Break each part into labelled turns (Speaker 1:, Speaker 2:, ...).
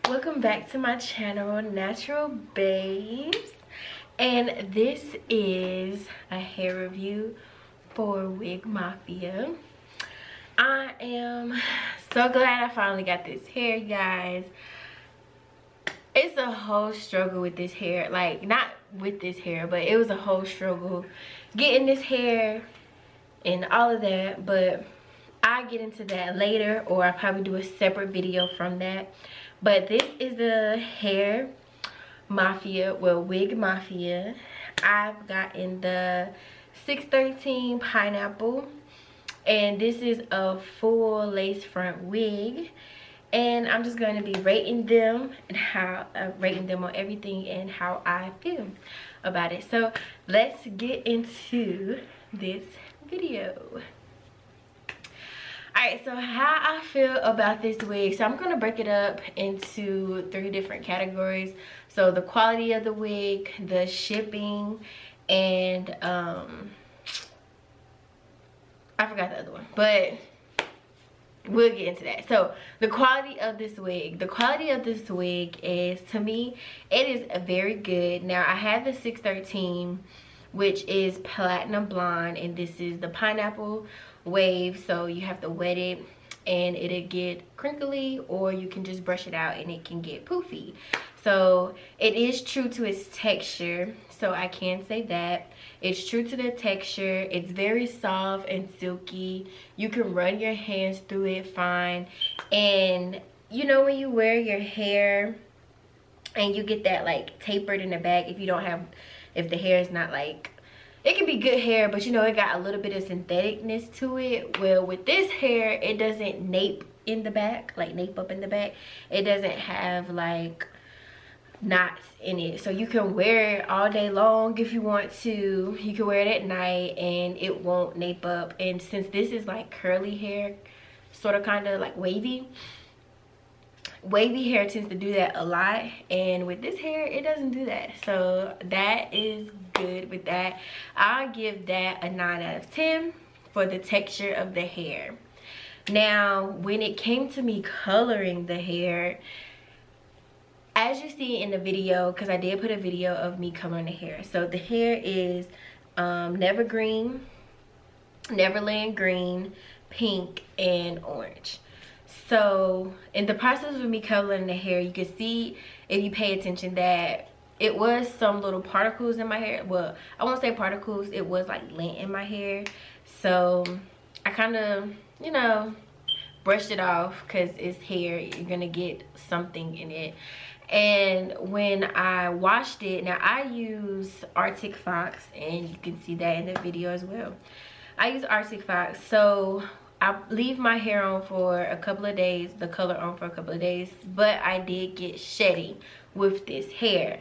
Speaker 1: Welcome back to my channel, Natural Babes, and this is a hair review for Wigmafia. I am so glad I finally got this hair, you guys. It's a whole struggle with this hair, like not with this hair, but it was a whole struggle getting this hair and all of that, but I'll get into that later, or I'll probably do a separate video from that. But this is the hair mafia, well, Wig Mafia. I've gotten the 613 pineapple, and this is a full lace front wig, and I'm just going to be rating them and how rating them on everything and how I feel about it. So let's get into this video. Alright, so how I feel about this wig. So I'm going to break it up into 3 different categories. So the quality of the wig, the shipping, and I forgot the other one, but we'll get into that. So the quality of this wig. The quality of this wig is, to me, it is very good. Now I have the 613, which is platinum blonde, and this is the pineapple wave, so you have to wet it and it'll get crinkly, or you can just brush it out and it can get poofy. So it is true to its texture, so I can say that it's true to the texture. It's very soft and silky. You can run your hands through it fine, and you know when you wear your hair and you get that like tapered in the back, if the hair is not like, it can be good hair, but you know it got a little bit of syntheticness to it. Well, with this hair, it doesn't nape in the back, like nape up in the back. It doesn't have like knots in it, so you can wear it all day long if you want to. You can wear it at night and it won't nape up. And since this is like curly hair, sort of kind of like wavy hair tends to do that a lot, and with this hair it doesn't do that, so that is good with that. I'll give that a 9 out of 10 for the texture of the hair. Now when it came to me coloring the hair, as you see in the video, because I did put a video of me coloring the hair, so the hair is Nevergreen, Neverland green, pink, and orange. So in the process of me coloring the hair, you can see, if you pay attention, that it was some little particles in my hair. Well, I won't say particles, it was like lint in my hair. So I kind of, you know, brushed it off because it's hair, you're gonna get something in it. And when I washed it, now I use Arctic Fox, and you can see that in the video as well. I use Arctic Fox, so I leave my hair on for a couple of days, the color on for a couple of days, but I did get shedding with this hair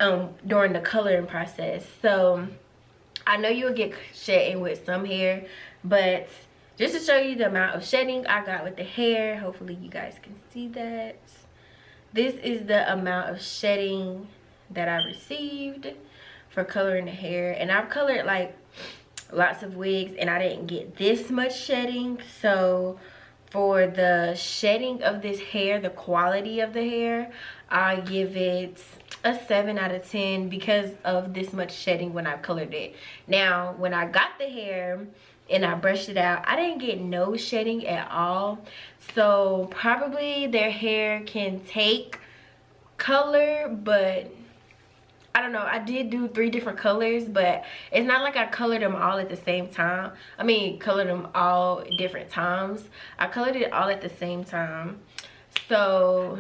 Speaker 1: during the coloring process. So I know you'll get shedding with some hair, but just to show you the amount of shedding I got with the hair, hopefully you guys can see that. This is the amount of shedding that I received for coloring the hair, and I've colored like lots of wigs and I didn't get this much shedding. So for the shedding of this hair, the quality of the hair, I give it a 7 out of 10 because of this much shedding when I colored it. Now when I got the hair and I brushed it out, I didn't get no shedding at all. So probably their hair can take color, but I don't know. I did do 3 different colors, but it's not like I colored them all at the same time. I mean, colored them all different times. I colored it all at the same time. So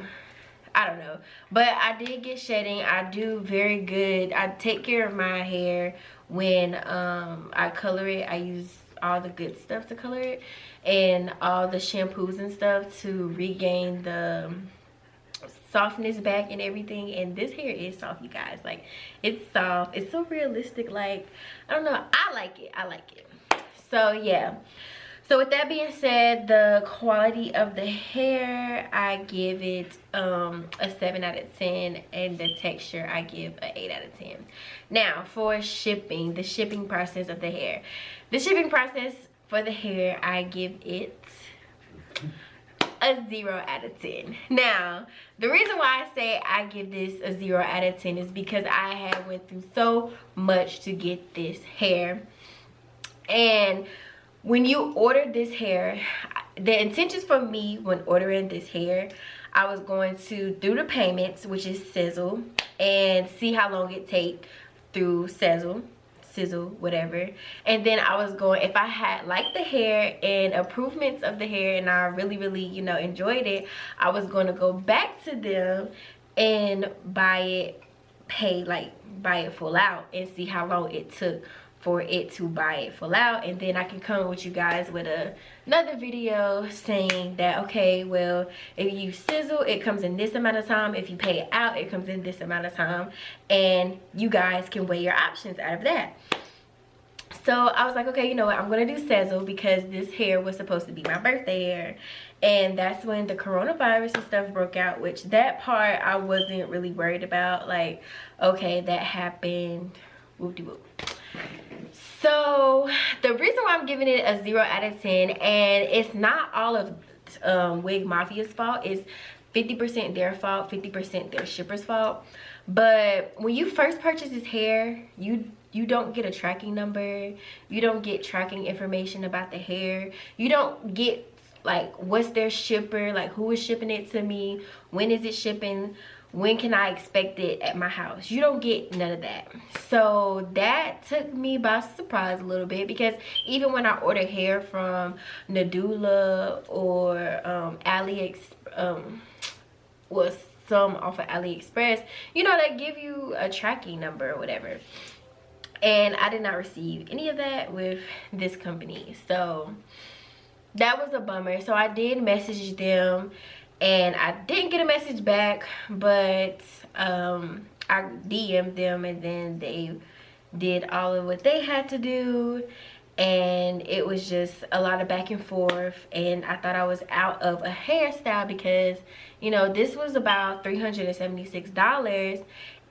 Speaker 1: I don't know, but I did get shedding. I do very good. I take care of my hair when I color it. I use all the good stuff to color it, and all the shampoos and stuff to regain the softness back and everything. And this hair is soft, you guys. Like, it's soft, it's so realistic. Like, I don't know, I like it. So yeah, so with that being said, the quality of the hair, I give it a 7 out of 10, and the texture I give a 8 out of 10. Now for shipping, the shipping process of the hair. The shipping process for the hair, I give it a 0 out of 10. Now, the reason why I say I give this a 0 out of 10 is because I had went through so much to get this hair. And when you order this hair, the intentions for me when ordering this hair, I was going to do the payments, which is sizzle, and see how long it take through sizzle, whatever. And then I was going, if I had liked the hair and improvements of the hair and I really, you know, enjoyed it, I was going to go back to them and buy it full out and see how long it took for it to buy it full out. And then I can come with you guys with another video saying that, okay, well, if you sizzle, it comes in this amount of time. If you pay it out, it comes in this amount of time, and you guys can weigh your options out of that. So I was like, okay, you know what, I'm gonna do sizzle because this hair was supposed to be my birthday hair. And that's when the coronavirus and stuff broke out, which that part I wasn't really worried about. Like, okay, that happened, whoop-de-whoop. So the reason why I'm giving it a 0 out of 10, and it's not all of Wigmafia's fault, it's 50% their fault, 50% their shipper's fault. But when you first purchase this hair, you don't get a tracking number, you don't get tracking information about the hair, you don't get like what's their shipper, like who is shipping it to me, when is it shipping, when can I expect it at my house. You don't get none of that. So that took me by surprise a little bit, because even when I order hair from Nadula or was some off of AliExpress, you know, they give you a tracking number or whatever. And I did not receive any of that with this company. So that was a bummer. So I did message them and I didn't get a message back, but I DM'd them, and then they did all of what they had to do, and it was just a lot of back and forth. And I thought I was out of a hairstyle because, you know, this was about $376,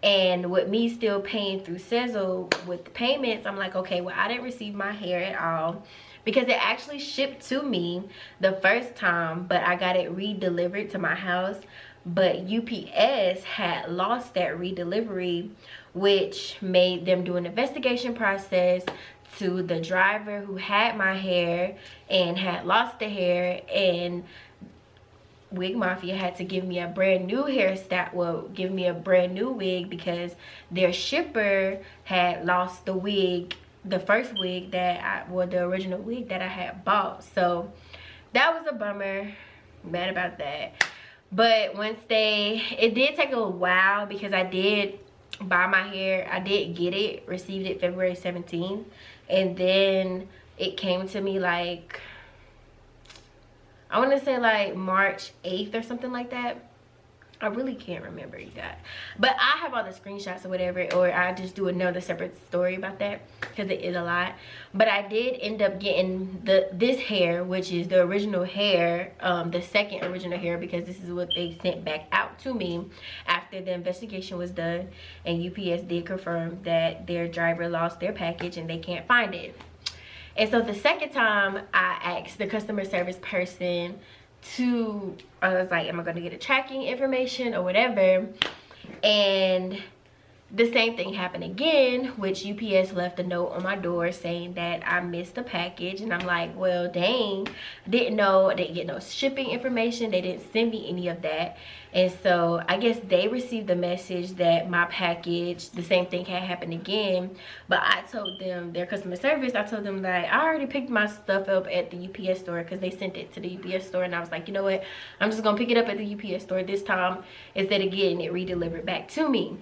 Speaker 1: and with me still paying through Sizzle with the payments, I'm like, okay, well, I didn't receive my hair at all, because it actually shipped to me the first time, but I got it re-delivered to my house. But UPS had lost that re-delivery, which made them do an investigation process to the driver who had my hair and had lost the hair, and Wigmafia had to give me a brand new hairstyle, well, give me a brand new wig, because their shipper had lost the wig, the first wig that the original wig that I had bought. So that was a bummer, mad about that. But once it did take a little while, because I did buy my hair, I did get it, received it February 17th, and then it came to me like, I want to say like March 8th or something like that. I really can't remember, you guys, but I have all the screenshots or whatever, or I just do another separate story about that, because it is a lot. But I did end up getting this hair, which is the original hair, the second original hair, because this is what they sent back out to me after the investigation was done, and UPS did confirm that their driver lost their package and they can't find it. And so the second time I asked the customer service person I was like, am I going to get a tracking information or whatever? And the same thing happened again, which UPS left a note on my door saying that I missed the package. And I'm like, well, dang, I didn't know, I didn't get no shipping information, they didn't send me any of that. And so I guess they received the message that my package, the same thing had happened again. But I told them, their customer service, I told them that I already picked my stuff up at the UPS store, because they sent it to the UPS store. And I was like, you know what, I'm just gonna pick it up at the UPS store this time instead of getting it re-delivered back to me.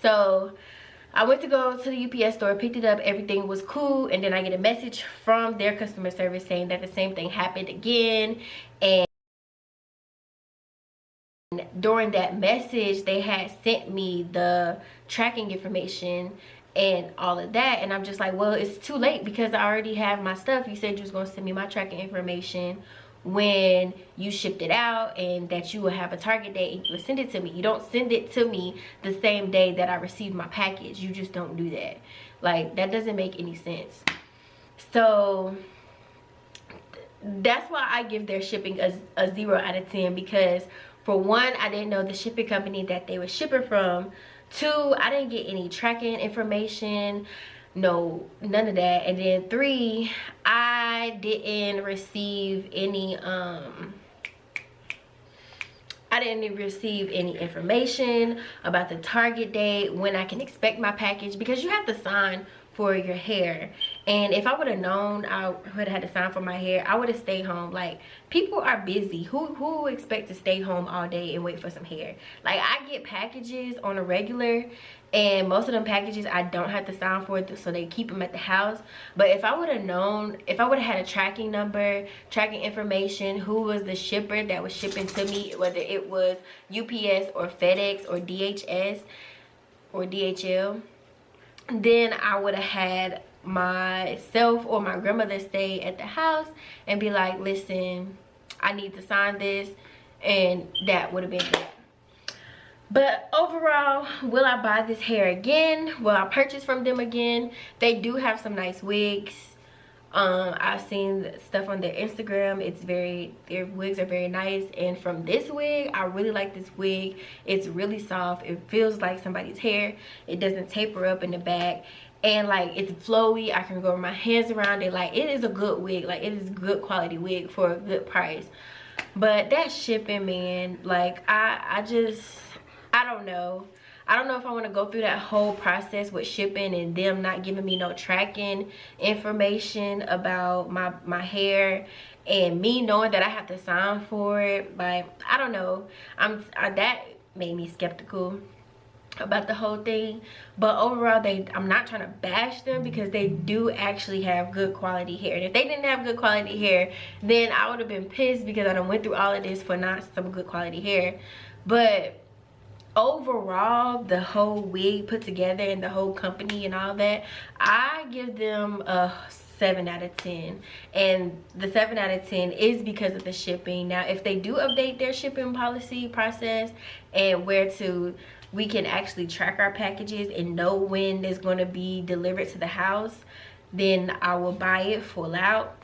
Speaker 1: So I went to go to the UPS store, picked it up, everything was cool, and then I get a message from their customer service saying that the same thing happened again. And during that message, they had sent me the tracking information and all of that, and I'm just like, well, it's too late, because I already have my stuff. You said you was going to send me my tracking information when you shipped it out, and that you will have a target date and you will send it to me. You don't send it to me the same day that I received my package. You just don't do that. Like, that doesn't make any sense. So that's why I give their shipping a 0 out of 10, because for one, I didn't know the shipping company that they were shipping from. Two, I didn't get any tracking information, no, none of that. And then three, I didn't receive any information about the target date, when I can expect my package, because you have to sign for your hair. And if I would have known I would have had to sign for my hair, I would have stayed home. Like, people are busy. Who would expect to stay home all day and wait for some hair? Like, I get packages on a regular, and most of them packages I don't have to sign for, so they keep them at the house. But if I would have known, if I would have had a tracking number, tracking information, who was the shipper that was shipping to me, whether it was UPS or FedEx or DHS or DHL, then I would have had myself or my grandmother stay at the house and be like, listen, I need to sign this, and that would have been it. But overall, will I buy this hair again? Will I purchase from them again? They do have some nice wigs. I've seen stuff on their Instagram. Their wigs are very nice. And from this wig, I really like this wig. It's really soft. It feels like somebody's hair. It doesn't taper up in the back. And like, it's flowy. I can go my hands around it. Like, it is a good wig. Like, it is good quality wig for a good price. But that shipping, man, like, I don't know. I don't know if I want to go through that whole process with shipping and them not giving me no tracking information about my hair, and me knowing that I have to sign for it. Like, I don't know. That made me skeptical about the whole thing. But overall, I'm not trying to bash them, because they do actually have good quality hair. And if they didn't have good quality hair, then I would have been pissed, because I done went through all of this for not some good quality hair. But overall, the whole wig put together and the whole company and all that, I give them a 7 out of 10. And the 7 out of 10 is because of the shipping. Now, if they do update their shipping policy process, and we can actually track our packages and know when it's going to be delivered to the house, then I will buy it full out.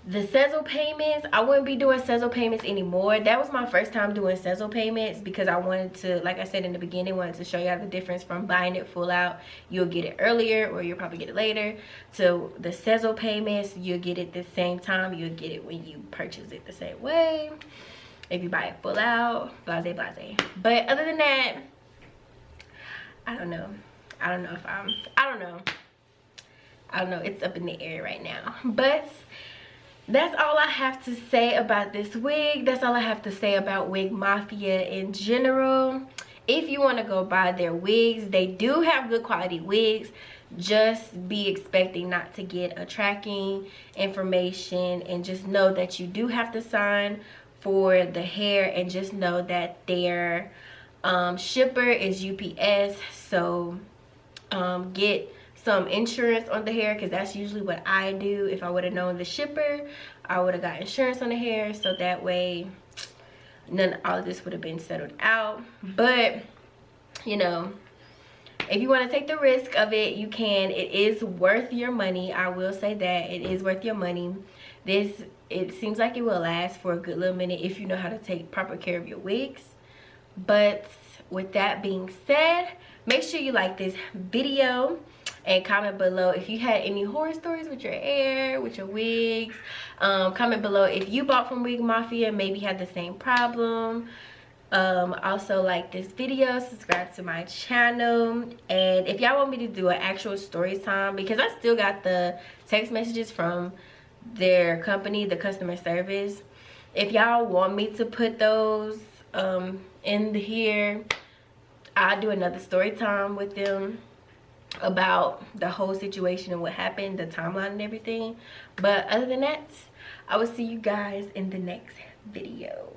Speaker 1: The sezzle payments, I wouldn't be doing sezzle payments anymore. That was my first time doing sezzle payments, because I wanted to, like I said in the beginning, wanted to show y'all the difference from buying it full out. You'll get it earlier, or you'll probably get it later. So the sezzle payments, you'll get it the same time. You'll get it when you purchase it the same way. If you buy it full out, blase blase. But other than that, I don't know. I don't know. It's up in the air right now. But that's all I have to say about this wig. That's all I have to say about Wigmafia in general. If you want to go buy their wigs, they do have good quality wigs. Just be expecting not to get a tracking information, and just know that you do have to sign for the hair, and just know that their shipper is UPS. So get some insurance on the hair, because that's usually what I do. If I would have known the shipper, I would have got insurance on the hair, so that way all of this would have been settled out. But you know, if you want to take the risk of it, you can. It is worth your money. I will say that it is worth your money. It seems like it will last for a good little minute if you know how to take proper care of your wigs. But with that being said, make sure you like this video and comment below if you had any horror stories with your hair, with your wigs. Comment below if you bought from Wigmafia, maybe had the same problem. Also, like this video, subscribe to my channel. And if y'all want me to do an actual story time, because I still got the text messages from their company, the customer service, if y'all want me to put those in here, I'll do another story time with them about the whole situation and what happened, the timeline and everything. But other than that, I will see you guys in the next video.